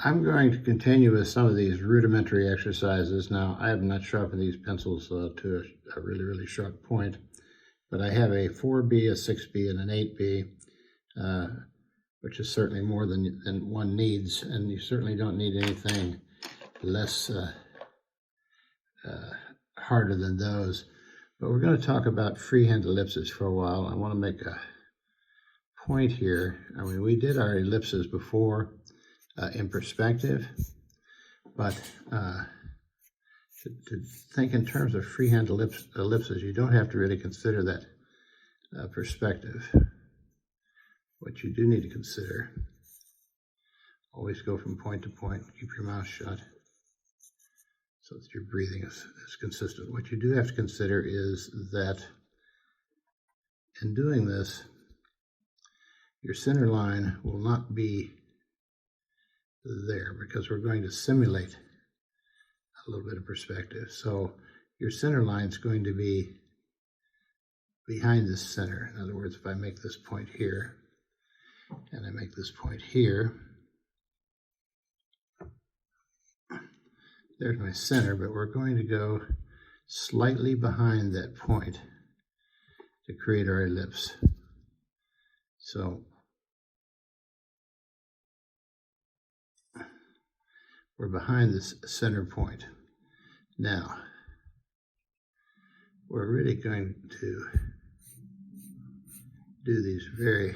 I'm going to continue with some of these rudimentary exercises. Now, I have not sharpened these pencils to a really, really sharp point, but I have a 4B, a 6B, and an 8B, which is certainly more than one needs, and you certainly don't need anything less harder than those. But we're going to talk about freehand ellipses for a while. I want to make a point here. I mean, we did our ellipses before in perspective, but to think in terms of freehand ellipses, you don't have to really consider that perspective. What you do need to consider, always go from point to point, keep your mouth shut so that your breathing is consistent. What you do have to consider is that in doing this, your center line will not be there because we're going to simulate a little bit of perspective. So your center line is going to be behind this center. In other words, if I make this point here and I make this point here, there's my center, but we're going to go slightly behind that point to create our ellipse. So we're behind this center point. Now, we're really going to do these very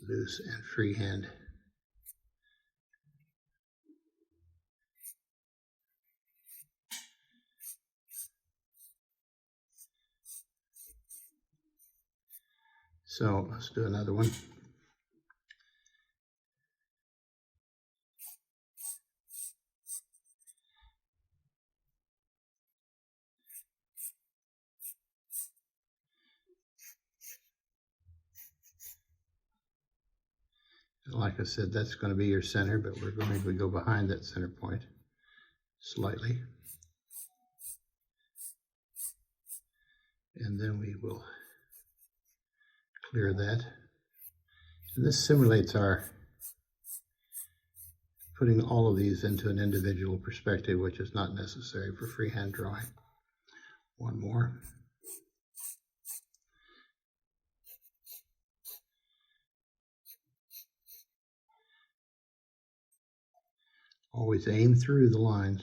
loose and freehand So let's do another one. Like I said, that's going to be your center, but we're going to go behind that center point slightly. And then we will clear that. And this simulates our putting all of these into an individual perspective, which is not necessary for freehand drawing. One more. Always aim through the lines.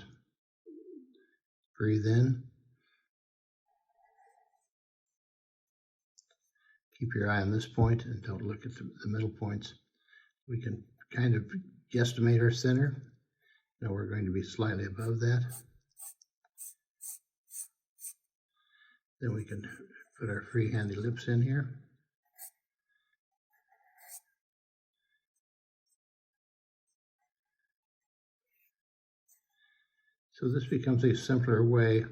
Breathe in. Keep your eye on this point and don't look at the middle points. We can kind of guesstimate our center. Now we're going to be slightly above that. Then we can put our freehand ellipse in here. So this becomes a simpler way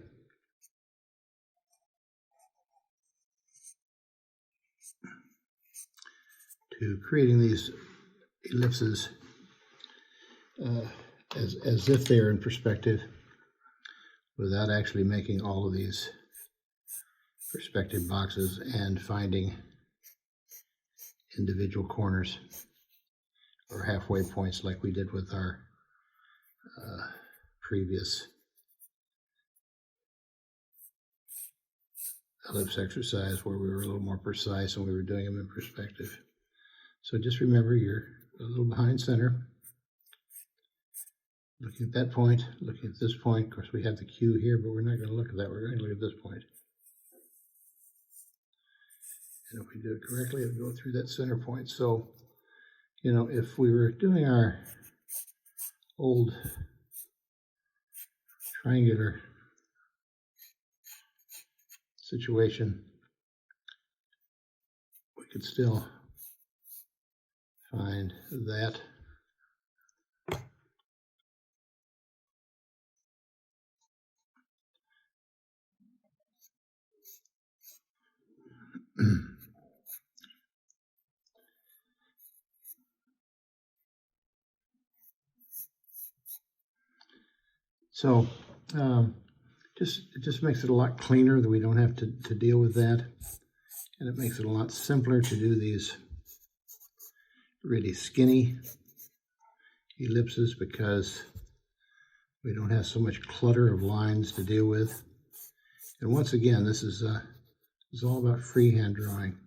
to creating these ellipses as if they are in perspective without actually making all of these perspective boxes and finding individual corners or halfway points like we did with our previous ellipse exercise where we were a little more precise and we were doing them in perspective. So just remember you're a little behind center, looking at that point, looking at this point. Of course we have the cue here, but we're not going to look at that, we're going to look at this point. And if we do it correctly, it'll go through that center point. So, you know, if we were doing our old triangular situation, we could still find that. So it just makes it a lot cleaner that we don't have to deal with that, and it makes it a lot simpler to do these really skinny ellipses because we don't have so much clutter of lines to deal with. And once again, this is all about freehand drawing.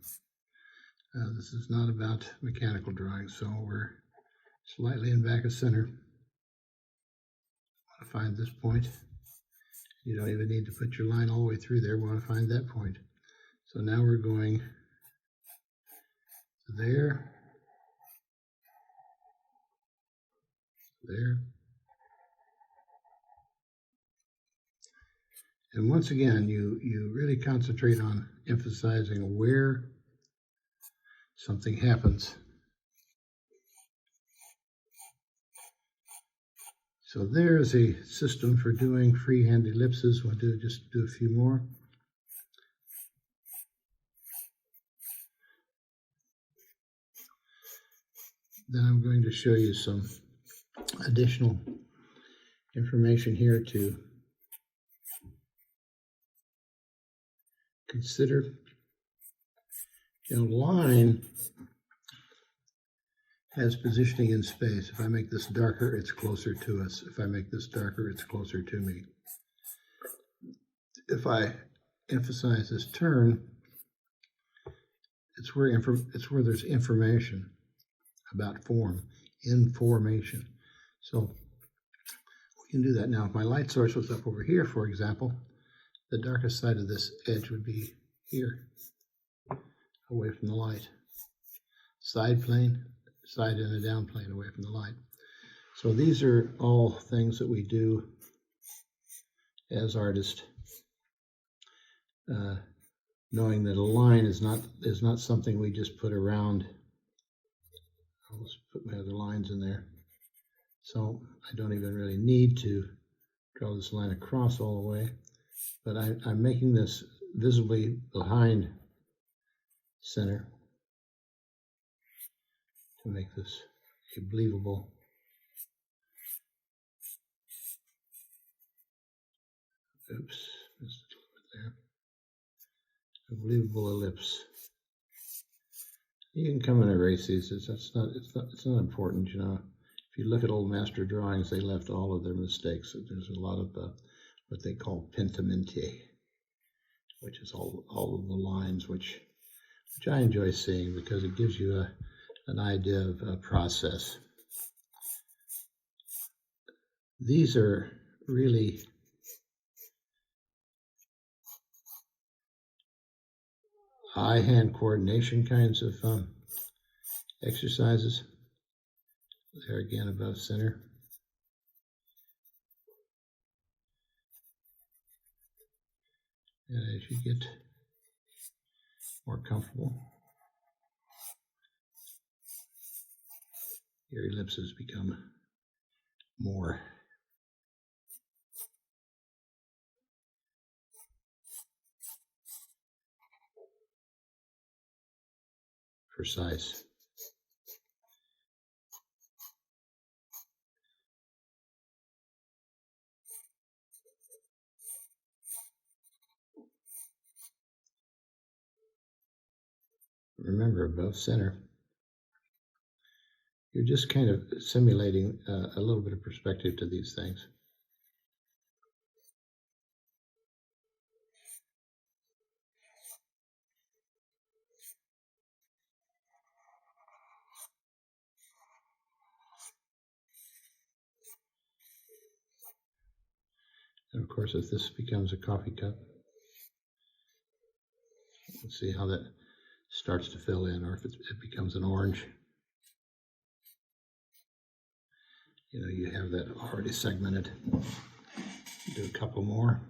This is not about mechanical drawing, so we're slightly in back of center. I want to find this point. You don't even need to put your line all the way through there. We want to find that point. So now we're going there, there. And once again, you really concentrate on emphasizing where something happens. So there's a system for doing freehand ellipses. We'll just do a few more. Then I'm going to show you some additional information here to consider. Line has positioning in space. If I make this darker, it's closer to us. If I make this darker, it's closer to me. If I emphasize this turn, it's where there's information about form, information. So we can do that now. If my light source was up over here, for example, the darkest side of this edge would be here, away from the light. Side plane, side and a down plane away from the light. So these are all things that we do as artists, knowing that a line is not something we just put around. I'll just put my other lines in there. So I don't even really need to draw this line across all the way, but I'm making this visibly behind center to make this a believable a believable ellipse. You can come and erase these. It's not important, you know. If you look at old master drawings, they left all of their mistakes. There's a lot of what they call pentimenti, which is all of the lines, which I enjoy seeing because it gives you an idea of a process. These are really eye-hand coordination kinds of exercises. There again, above center. And as you get more comfortable, your ellipses become more precise. Remember, above center, you're just kind of simulating a little bit of perspective to these things. And of course, if this becomes a coffee cup, let's see how that starts to fill in, or if it becomes an orange. You know, you have that already segmented. Do a couple more.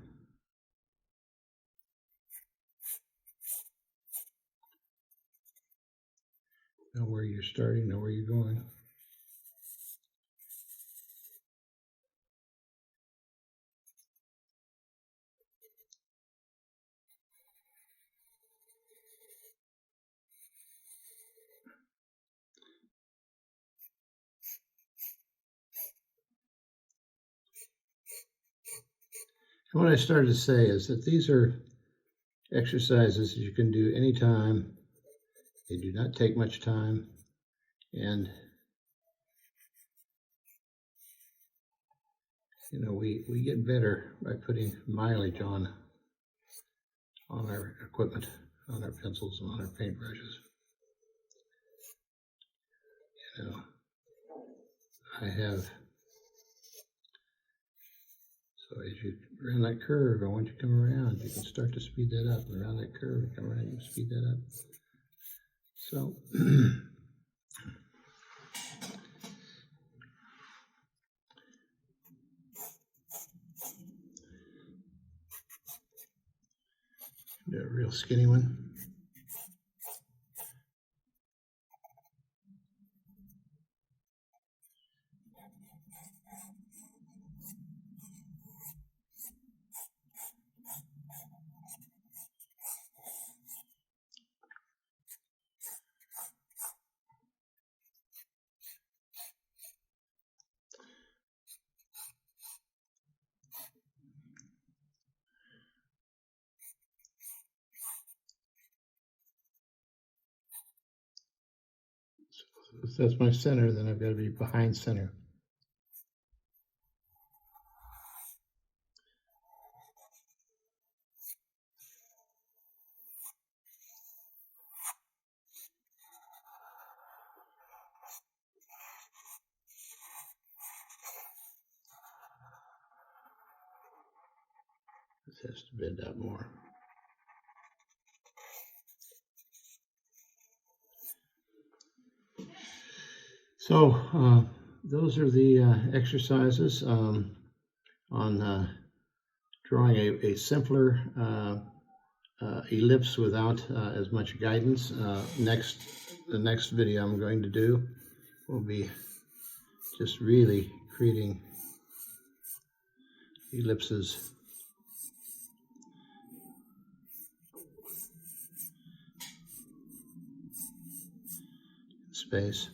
Know where you're starting, know where you're going. And what I started to say is that these are exercises you can do anytime. They do not take much time, and you know, we get better by putting mileage on our equipment, on our pencils, and on our paintbrushes. You know, I have, so as you around that curve, I want you to come around. You can start to speed that up. And around that curve, come around, you can speed that up. So, do a real skinny one. So that's my center, then I've got to be behind center. This has to bend out more. So those are the exercises on drawing a simpler ellipse without as much guidance. The next video I'm going to do will be just really creating ellipses in space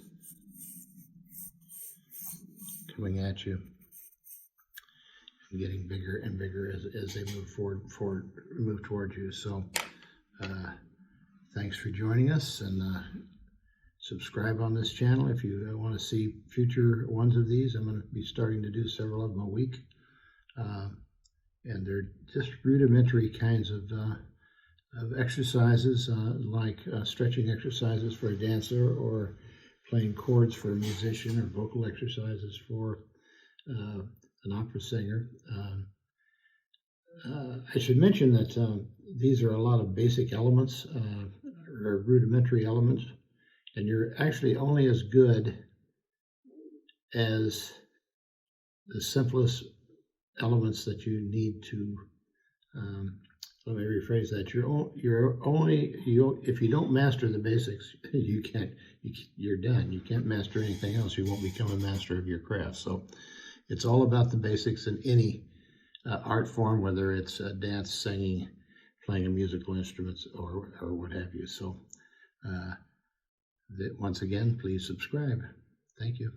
coming at you and getting bigger and bigger as they move toward you. So thanks for joining us, and subscribe on this channel if you want to see future ones of these. I'm going to be starting to do several of them a week, and they're just rudimentary kinds of exercises, like stretching exercises for a dancer, or playing chords for a musician, or vocal exercises for an opera singer. I should mention that these are a lot of basic elements, or rudimentary elements, and you're actually only as good as the simplest elements that you need to. Let me rephrase that. If you don't master the basics, you're done. You can't master anything else. You won't become a master of your craft. So it's all about the basics in any art form, whether it's dance, singing, playing a musical instrument, or what have you. So once again, please subscribe. Thank you.